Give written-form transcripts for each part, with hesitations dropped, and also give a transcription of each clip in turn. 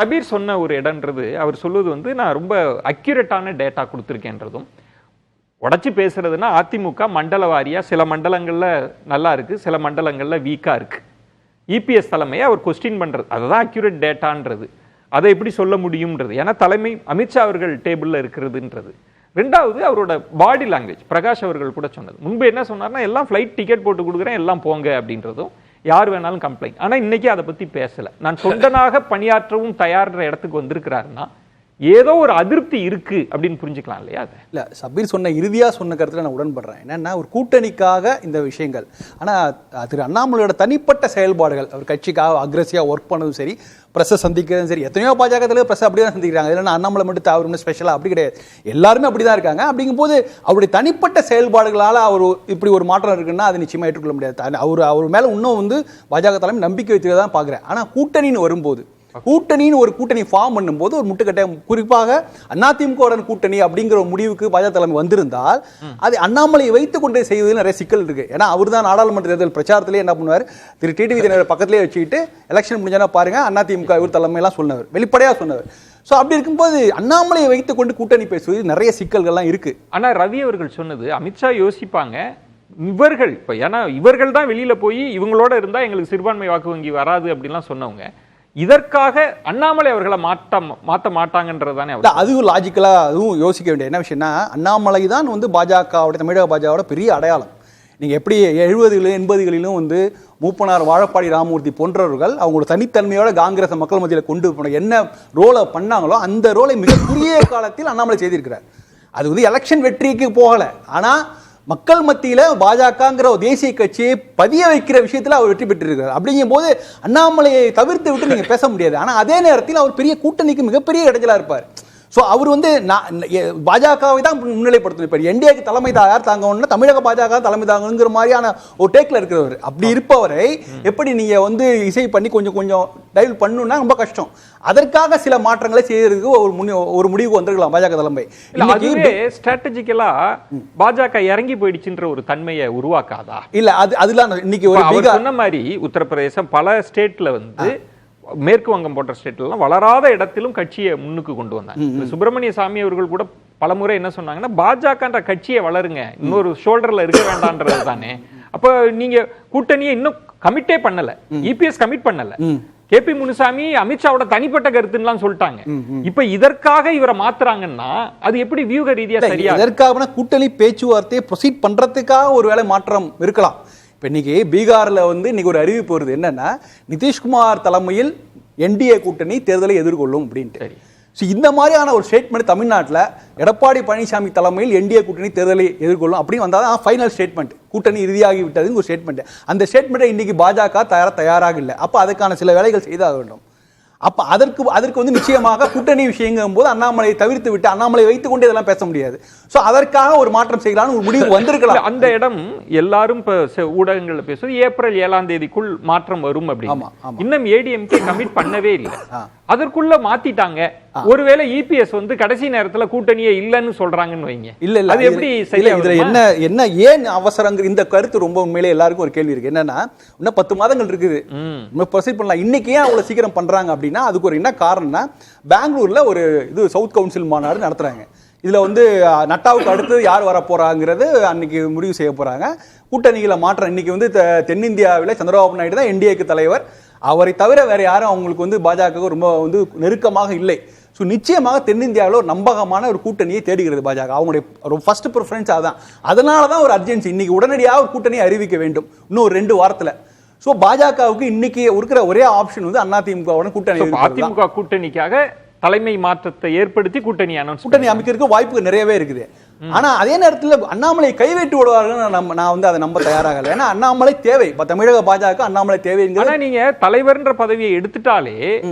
கபீர் சொன்ன ஒரு இடம்ன்றது அவர் சொல்லுவது நான் ரொம்ப அக்யூரேட்டான டேட்டா கொடுத்துருக்கேன்றதும், உடச்சி பேசுறதுன்னா அதிமுக மண்டல வாரியா சில மண்டலங்கள்ல நல்லா இருக்கு, சில மண்டலங்கள்ல வீக்கா இருக்கு. இபிஎஸ் தலைமையை அவர் கொஸ்டின் பண்றது, அதுதான் அக்யூரேட் டேட்டான்றது. அதை எப்படி சொல்ல முடியும்ன்றது, ஏன்னா தலைமை அமித்ஷா அவர்கள் டேபிள்ல இருக்கிறதுன்றது. ரெண்டாவது அவரோட பாடி லாங்குவேஜ், பிரகாஷ் அவர்கள் கூட சொன்னது. முன்பு என்ன சொன்னார்னா எல்லாம் ஃப்ளைட் டிக்கெட் போட்டு கொடுக்குறேன் எல்லாம் போங்க அப்படின்றதும், யார் வேணாலும் கம்ப்ளைண்ட். ஆனா இன்னைக்கு அதை பத்தி பேசல. நான் தொண்டனாக பணியாற்றவும் தயார்ன்ற இடத்துக்கு வந்திருக்கிறாருன்னா ஏதோ ஒரு அதிருப்தி இருக்கு அப்படின்னு புரிஞ்சுக்கலாம் இல்லையா? அது இல்ல, சபீர் சொன்ன இறுதியா சொன்ன கருத்துல நான் உடன்படுறேன். என்னன்னா ஒரு கூட்டணிக்காக இந்த விஷயங்கள், ஆனா திரு அண்ணாமலையோட தனிப்பட்ட செயல்பாடுகள், அவர் கட்சிக்காக அக்ரெசிவா ஒர்க் பண்ணதும் சரி, பிரஸை சந்திக்கிறதும் சரி, எத்தனையோ பாஜக தலைவர் பிரஸ் அப்படியே தான் சந்திக்கிறாங்க. இல்லைன்னா அண்ணாமலை மட்டும் அவர் ஒன்றும் ஸ்பெஷலாக அப்படி கிடையாது, எல்லாருமே அப்படிதான் இருக்காங்க. அப்படிங்கும்போது அவருடைய தனிப்பட்ட செயல்பாடுகளால் அவர் இப்படி ஒரு மாற்றம் இருக்குன்னா அது நிச்சயமா ஏற்றுக்கொள்ள முடியாது. அவர் மேல இன்னும் பாஜக தலைமை நம்பிக்கை வைத்துதான் பார்க்குறேன். ஆனா கூட்டணின்னு வரும்போது, கூட்டணின்னு ஒரு கூட்டணி ஃபார்ம் பண்ணும்போது ஒரு முட்டுக்கட்டை, குறிப்பாக அதிமுக கூட்டணி அப்படிங்கிற ஒரு முடிவுக்கு பாஜக தலைமை வந்திருந்தால் அது அண்ணாமலையை வைத்துக் கொண்டே செய்வதில் நிறைய சிக்கல் இருக்கு. ஏன்னா அவர் தான் நாடாளுமன்ற தேர்தல் பிரச்சாரத்திலே என்ன பண்ணுவார், திரு டிடிவி தினகரன் பக்கத்திலே வச்சுக்கிட்டு எலெக்ஷன் முடிஞ்சா பாருங்க அதிமுக இவர் தலைமையெல்லாம் சொன்னவர், வெளிப்படையாக சொன்னவர். ஸோ அப்படி இருக்கும்போது அண்ணாமலையை வைத்துக் கொண்டு கூட்டணி பேசுவது நிறைய சிக்கல்கள்லாம் இருக்கு. ஆனால் ரவி அவர்கள் சொன்னது அமித்ஷா யோசிப்பாங்க, இவர்கள் இப்போ ஏன்னா இவர்கள் தான் வெளியில போய் இவங்களோட இருந்தால் எங்களுக்கு சிறுபான்மை வாக்கு வங்கி வராது அப்படின்லாம் சொன்னவங்க, இதற்காக அண்ணாமலை அவர்களை மாற்ற மாட்டாங்கன்றதுதானே. அதுவும் லாஜிக்கலா அதுவும் யோசிக்க வேண்டிய என்ன விஷயம்னா, அண்ணாமலை தான் பாஜகவோட, தமிழக பாஜகவோட பெரிய அடையாளம். நீங்க எப்படி 70களிலும் 80களிலும் மூப்பனார் வாழப்பாடி ராமமூர்த்தி போன்றவர்கள் அவங்களோட தனித்தன்மையோட காங்கிரஸ் மக்கள் மத்தியில் கொண்டு போன என்ன ரோலை பண்ணாங்களோ அந்த ரோலை மிக குறுகிய காலத்தில் அண்ணாமலை செய்திருக்கிறார். அது எலெக்ஷன் வெற்றிக்கு போகல, ஆனா மக்கள் மத்தியில பாஜகங்கிற தேசிய கட்சியை பதிய வைக்கிற விஷயத்துல அவர் வெற்றி பெற்றிருக்கிறார். அப்படிங்கும் போது அண்ணாமலையை தவிர்த்து விட்டு நீங்க பேச முடியாது. ஆனா அதே நேரத்தில் அவர் பெரிய கூட்டணிக்கு மிகப்பெரிய இடைஞ்சலா இருப்பார். ஸோ அவர் பாஜகவை தான் முன்னிலைப்படுத்தணும். இப்போ என்டிஏக்கு தலைமை யார் தாங்கணும்னா தமிழக பாஜக தலைமை தாங்கணுங்கிற மாதிரியான ஒரு டேக்கில் இருக்கிறவர். அப்படி இருப்பவரை எப்படி நீங்க இசை பண்ணி கொஞ்சம் கொஞ்சம் டைவ் பண்ணணும்னா ரொம்ப கஷ்டம். அதற்காக சில மாற்றங்களை செய்யறதுக்கு ஒரு முடிவுக்கு வந்திருக்கலாம் பாஜக தலைமை. ஸ்ட்ராட்டஜிக்கலா பாஜக இறங்கி போயிடுச்சுன்ற ஒரு தன்மையை உருவாக்காதா? இல்ல, அதெல்லாம் இன்னைக்கு சொன்ன மாதிரி உத்தரப்பிரதேசம் பல ஸ்டேட்ல மேற்கு வங்கம் போன்ற ஸ்டேட்லாம் வளராத இடத்திலும் கட்சியை முன்னுக்கு கொண்டு வந்தாங்க. சுப்பிரமணிய சாமி அவர்கள் கூட பலமுறை என்ன சொன்னாங்கன்னா, பாஜகன்ற கட்சியை வளருங்க, இன்னொரு ஷோல்டர்ல இருக்க வேண்டான்றது தானே. அப்ப நீங்க கூட்டணியை இன்னும் கமிட்டே பண்ணல, இபிஎஸ் கமிட் பண்ணல, கேபி முனுசாமி அமித்ஷாவோட தனிப்பட்ட கருத்துன்னு சொல்லிட்டாங்க. இப்ப இதற்காக இவரை மாத்துறாங்கன்னா அது எப்படி வியூக ரீதியா சரியா? இதற்காக கூட்டணி பேச்சுவார்த்தையை ப்ரொசீட் பண்றதுக்காக ஒரு வேளை மாற்றம் இருக்கலாம். இப்போ இன்னைக்கு பீகார்ல இன்னைக்கு ஒரு அறிவிப்பு வருது, என்னன்னா நிதிஷ்குமார் தலைமையில் என்டிஏ கூட்டணி தேர்தலை எதிர்கொள்ளும் அப்படின்ட்டு. இந்த மாதிரியான ஒரு ஸ்டேட்மெண்ட் தமிழ்நாட்டில் எடப்பாடி பழனிசாமி தலைமையில் என்டிஏ கூட்டணி தேர்தலை எதிர்கொள்ளும் அப்படின்னு வந்தால் தான் ஃபைனல் ஸ்டேட்மெண்ட், கூட்டணி இறுதியாகி விட்டதுன்னு ஒரு ஸ்டேட்மெண்ட். அந்த ஸ்டேட்மெண்ட்டை இன்னைக்கு பாஜக தயாராக இல்லை. அப்போ அதுக்கான சில வேலைகள் செய்தாக வேண்டும். அப்ப அதற்கு நிச்சயமாக கூட்டணி விஷயங்கும் போது அண்ணாமலையை தவிர்த்து விட்டு அண்ணாமலை வைத்துக் கொண்டு இதெல்லாம் பேச முடியாது. சோ அதற்காக ஒரு மாற்றம் செய்யலாம்னு ஒரு முடிவு வந்திருக்கலாம். அந்த இடம் எல்லாரும் ஊடகங்கள்ல பேசுவது ஏப்ரல் 7ஆம் தேதிக்குள் மாற்றம் வரும் அப்படின்னு. இன்னும் ஏடிஎம்கே கமிட் பண்ணவே இல்லை, அதற்குள்ள மாத்திட்டாங்க. ஒருவேளை இபிஎஸ் கடைசி நேரத்துல கூட்டணியே இல்லன்னு சொல்றாங்கன்னு வைங்க, இல்ல அது எப்படி சரியா? இதுல என்ன ஏன் அவசரங்கிற இந்த கருத்து ரொம்ப உண்மையிலே எல்லாருக்கும் ஒரு கேள்வி இருக்கு. என்னன்னா இன்னும் 10 மாதங்கள் இருக்குது, ப்ரொசீட் பண்ணலாம், இன்னைக்கு ஏன் அவ்வளவு சீக்கிரம் பண்றாங்க அப்படின்னா அதுக்கு ஒரு என்ன காரணம்னா, பெங்களூர்ல ஒரு சவுத் கவுன்சில் மாநாடு நடத்துறாங்க. இதுல நட்டாவுக்கு அடுத்து யார் வர போறாங்கிறது அன்னைக்கு முடிவு செய்ய போறாங்க. கூட்டணிகளை மாற்றம் இன்னைக்கு தென்னிந்தியாவில் சந்திரபாபு நாயுடு தான் என்டிஏக்கு தலைவர். அவரை தவிர வேற யாரும் அவங்களுக்கு பாஜக ரொம்ப நெருக்கமாக இல்லை. ஸோ நிச்சயமாக தென்னிந்தியாவில் ஒரு நம்பகமான ஒரு கூட்டணியை தேடுகிறது பாஜக. அவங்களுடைய ஃபர்ஸ்ட் ப்ரிஃபரன்ஸ் அதான். அதனால தான் ஒரு அர்ஜென்சி, இன்னைக்கு உடனடியாக ஒரு கூட்டணியை அறிவிக்க வேண்டும் இன்னும் ஒரு 2 வாரத்தில். ஸோ பாஜகவுக்கு இன்னைக்கு இருக்கிற ஒரே ஆப்ஷன் அதிமுக கூட்டணி. அதிமுக கூட்டணிக்காக தலைமை மாற்றத்தை ஏற்படுத்தி கூட்டணி அமைக்கிறதுக்கு வாய்ப்பு நிறையவே இருக்குது. ஆனா அதே நேரத்தில் அண்ணாமலை கைவேட்டு விடுவார்கள் நான் அதை நம்ப தயாராகல. ஏன்னா அண்ணாமலை தேவை, தமிழக பாஜக அண்ணாமலை தேவை. நீங்க தலைவர்ன்ற பதவியை எடுத்துட்டாலே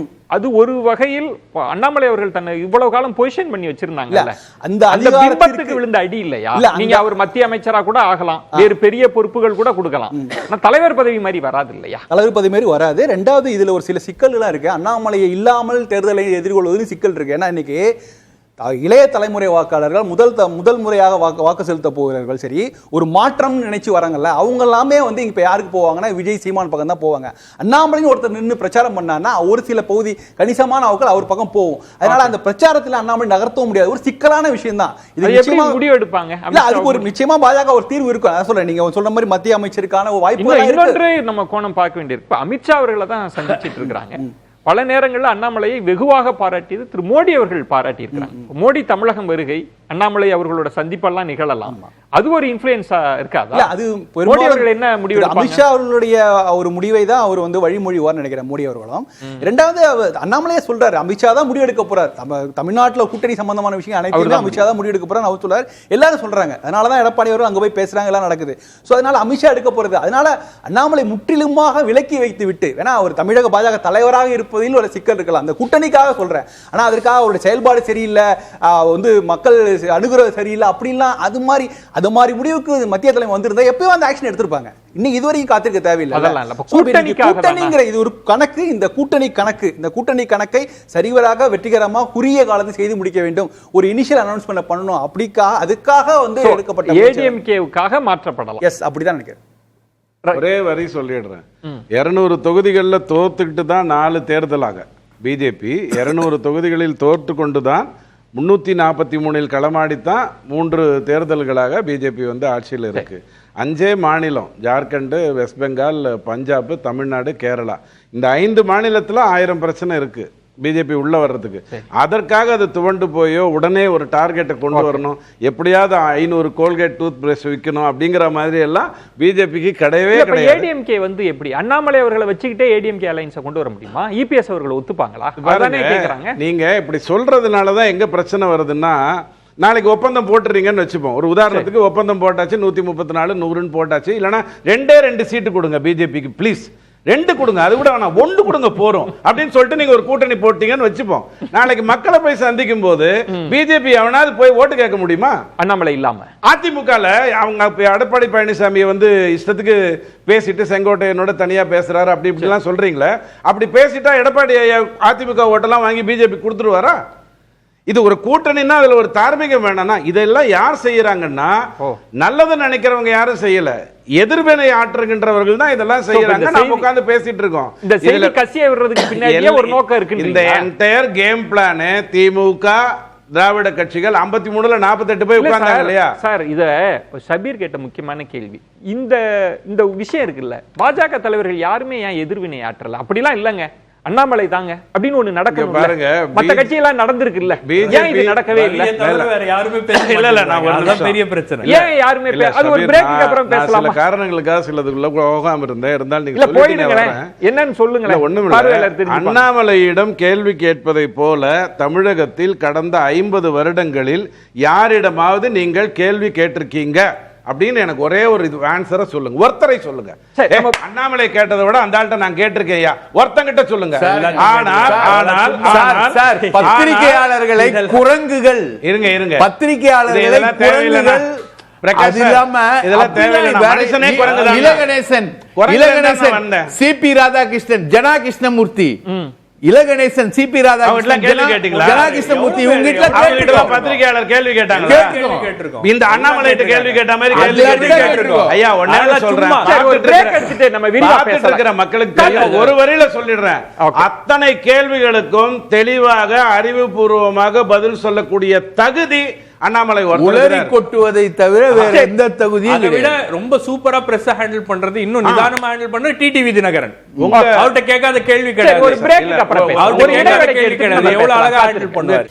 அது ஒரு வகையில் அண்ணாமலை அவர்கள் தன்னை இவ்வளவு காலம் பொசிஷன் பண்ணி வச்சிருந்தாங்க. அந்த அதிகாரத்துக்கு விழுந்த அடி இல்லையா? நீங்க அவர் மத்திய அமைச்சரா கூட ஆகலாம், வேறு பெரிய பொறுப்புகள் கூட கொடுக்கலாம், தலைவர் பதவி மாதிரி வராது இல்லையா? தலைவர் பதவி மாதிரி வராது. ரெண்டாவது இதுல ஒரு சில சிக்கல்கள் இருக்கு. அண்ணாமலையை இல்லாமல் தேர்தலை எதிர்கொள்வதில் சிக்கல் இருக்கு. ஏன்னா இன்னைக்கு இளைய தலைமுறை வாக்காளர்கள் முதல் முறையாக வாக்கு செலுத்த போகிறவர்கள் சரி, ஒரு மாற்றம் நினைச்சு வராங்கல்ல, அவங்க எல்லாமே வந்து இப்ப யாருக்கு போவாங்கன்னா விஜய் சீமான் பக்கம் தான் போவாங்க. அண்ணாமலைன்னு ஒருத்தர் நின்று பிரச்சாரம் பண்ணான்னா ஒரு சில பகுதி கணிசமான வாக்குகள் அவர் பக்கம் போகும். அதனால அந்த பிரச்சாரத்தில் அண்ணாமலை நகர்த்தவும் முடியாது. ஒரு சிக்கலான விஷயம் தான் இது. நிச்சயமா முடிவு எடுப்பாங்க. அதுக்கு ஒரு நிச்சயமா பாஜக ஒரு தீர்வு இருக்கும். அதான் சொல்றேன், நீங்க சொல்ற மாதிரி மத்திய அமைச்சருக்கான வாய்ப்பு இன்னொன்று நம்ம கோணம் பார்க்க வேண்டியிருக்கு. அமித்ஷா அவர்களை தான் சந்திச்சிட்டு இருக்காங்க. பல நேரங்களில் அண்ணாமலையை வெகுவாக பாராட்டியது திரு மோடி அவர்கள் பாராட்டி இருக்கிறாங்க. மோடி தமிழகம் வருகை, அண்ணாமலை அவர்களோட சந்திப்பெல்லாம் நிகழலாம். அது ஒரு இன்ஃப்ளூயன்ஸா இருக்காது. அது மோடி அவர்கள் என்ன முடிவு? அமித்ஷா அவர்களுடைய ஒரு முடிவை தான் அவர் வந்து வழிமொழிவார் நினைக்கிறேன் மோடி அவர்களும். இரண்டாவது அண்ணாமலையே சொல்றாரு, அமித்ஷா தான் முடிவு எடுக்க போறாரு. தமிழ்நாட்டில் கூட்டணி சம்பந்தமான விஷயம் அனைத்தும் அமித்ஷா தான் முடிவு எடுக்க போறாரு அவர் சொல்றாரு. எல்லாரும் சொல்றாங்க. அதனாலதான் எடப்பாடி அவர்கள் அங்க போய் பேசுறாங்க, எல்லாம் நடக்குது. சோ அதனால அமித்ஷா எடுக்க போறது. அதனால அண்ணாமலை முற்றிலுமாக விலக்கி வைத்து விட்டு, ஏன்னா அவர் தமிழக பாஜக தலைவராக இருப்பதில் ஒரு சிக்கல் இருக்கலாம். அந்த கூட்டணிக்காக சொல்றேன். ஆனா அதற்காக அவருடைய செயல்பாடு சரியில்லை, வந்து மக்கள் அணுகுறது சரியில்லை அப்படிலாம் அது மாதிரி முடிவுக்கு மத்திய தலைமை வந்திருந்தா எப்பயும் அந்த ஆக்ஷன் எடுத்திருப்பாங்க. இன்னும் இதுவரைக்கும் காத்திருக்க தேவையில்லை. கூட்டணிங்கிற இது ஒரு கணக்கு. இந்த கூட்டணி கணக்கை சரிவராக வெற்றிகரமாக குறுகிய காலத்தில் செய்து முடிக்க வேண்டும். ஒரு இனிஷியல் அனௌன்ஸ்மெண்ட் பண்ணணும். அதுக்காக வந்து எடுக்கப்பட்ட ஏடிஎம்கேவுக்காக மாற்றப்படலாம். எஸ், அப்படிதான் நினைக்கிறேன். ஒரே வரி சொல்லிடுறேன். 200 தொகுதிகளில் தோத்துக்கிட்டு தான் 4 தேர்தலாக பிஜேபி 200 தொகுதிகளில் தோற்று கொண்டு தான் 343 களமாடித்தான் 3 தேர்தல்களாக பிஜேபி வந்து ஆட்சியில் இருக்கு. 5 மாநிலம், ஜார்க்கண்ட், வெஸ்ட் பெங்கால், பஞ்சாப், தமிழ்நாடு, கேரளா, இந்த 5 மாநிலத்தில் 1000 பிரச்சனை இருக்கு பிஜேபி உள்ள வர்றதுக்கு. அதற்காக அது துவண்டு போயோ உடனே ஒரு டார்கெட்டை கொண்டு வரணும், எப்படியாவது 500 கோல்கேட் டூத் பிரஷ் விற்கணும் அப்படிங்கிற மாதிரி எல்லாம் பிஜேபிக்கு கிடையவே கிடையாது. ஏடிஎம்கே வந்து எப்படி அண்ணாமலை அவர்களை வச்சுக்கிட்டே ஏடிஎம்கே அலைன்ஸை கொண்டு வர முடியுமா? இபிஎஸ் அவர்களை ஒத்துப்பாங்களா? நீங்க இப்படி சொல்றதுனாலதான் எங்க பிரச்சனை வருதுன்னா, நாளைக்கு ஒப்பந்தம் போட்டுறீங்கன்னு வச்சுப்போம். ஒரு உதாரணத்துக்கு ஒப்பந்தம் போட்டாச்சு, 134 100ன்னு போட்டாச்சு. இல்லைன்னா 2 சீட்டு கொடுங்க பிஜேபிக்கு ப்ளீஸ், 2 கொடுங்க, அது கூட வேணாம் 1 கொடுங்க போறோம் அப்படின்னு சொல்லிட்டு நீங்க ஒரு கூட்டணி போட்டீங்கன்னு வச்சுப்போம். நாளைக்கு மக்களை போய் சந்திக்கும் போது பிஜேபி அவனாவது போய் ஓட்டு கேட்க முடியுமா? அண்ணாமலை இல்லாம அதிமுகல அவங்க எடப்பாடி பழனிசாமியை வந்து இஷ்டத்துக்கு பேசிட்டு செங்கோட்டையனோட தனியா பேசுறாரு அப்படி இப்படிலாம் சொல்றீங்களே, அப்படி பேசிட்டா எடப்பாடி அதிமுக ஓட்டெல்லாம் வாங்கி பிஜேபி கொடுத்துருவாரா? இது ஒரு கூட்டணின்னா அதுல ஒரு தார்மீகம் வேணாம்னா இதெல்லாம் யார் செய்யறாங்கன்னா, நல்லது நினைக்கிறவங்க யாரும் செய்யல, எதிர்வினை ஆற்றுகின்றவர்கள் தான் இதெல்லாம் செய்யறாங்க. நம்ம உட்கார்ந்து பேசிட்டு இருக்கோம். இந்த செய்தி கசிய விடுறதுக்கு பின்னாடியே ஒரு நோக்கம் இருக்கு. இந்த என்டையர் கேம் பிளான் திமுக திராவிட கட்சிகள் 53ல 48 போய் உட்கார்ந்தாங்க இல்லையா சார்? இத ஷபீர் கேட்ட முக்கியமான கேள்வி. இந்த விஷயம் இருக்குல்ல, பாஜக தலைவர்கள் யாருமே ஏன் எதிர்வினை ஆற்றல? அப்படிலாம் இல்லங்க, அண்ணாமலை தாங்க அப்படின்னு ஒண்ணு நடக்கும் பாருங்க. மத்த கட்சியெல்லாம் நடந்திருக்கு இல்ல, ஏன் இது நடக்கவே இல்ல? வேற யாருமே பேசல. நான் பெரிய பிரச்சனை. ஏன் யாருமே அது ஒரு பிரேக்குக்கு அப்புறம் பேசலாம். சில காரணங்களுக்காக சிலதுக்குள்ள போகாம இருந்தால் நீங்க போயிடுங்க, என்னன்னு சொல்லுங்க. ஒண்ணுமில்ல, அண்ணாமலையிடம் கேள்வி கேட்பதை போல தமிழகத்தில் கடந்த 50 வருடங்களில் யாரிடமாவது நீங்கள் கேள்வி கேட்டிருக்கீங்க அப்படின்னு எனக்கு ஒரே ஒரு ஆன்சரை சொல்லுங்க, ஒருத்தரை சொல்லுங்க. அண்ணாமலை கேட்டதை விட அந்த ஆள்கிட்ட நான் கேட்டிருக்கேன், ஒருத்தங்கிட்ட சொல்லுங்க. ஆனால் பத்திரிகையாளர்களை குரங்குகள், இருங்க பத்திரிகையாளர்களை குரங்குகள், இதெல்லாம் தேவையில்லை. இலகணேசன், சிபி ராதாகிருஷ்ணன், ஜனா கிருஷ்ணமூர்த்தி, இலகணேசன், சிபி ராதாகிருஷ்ணன், ஜனாகிருஷ்ணமூர்த்தி பத்திரிகையாளர் கேள்வி கேட்டாங்க. இந்த அண்ணாமலை கேள்வி கேட்ட மாதிரி கேள்வி கேட்டிருக்கோம். ஐயா ஒண்ணே சொல்றேன், இருக்கிற மக்களுக்கு ஒரு வரியில சொல்லிடுறேன், அத்தனை கேள்விகளுக்கும் தெளிவாக அறிவுபூர்வமாக பதில் சொல்லக்கூடிய தகுதி அண்ணாமலை உளறி கொட்டுவதை தவிர வேற எந்த தகுதியும் விட ரொம்ப சூப்பரா பிரஸ் ஹேண்டில் பண்றது, இன்னும் நிதானமா ஹேண்டில் பண்றது டிடிவி தினகரன். அவர்கிட்ட கேட்காத கேள்வி கிடையாது, எவ்வளவு அழகா ஹேண்டில் பண்ணுவார்.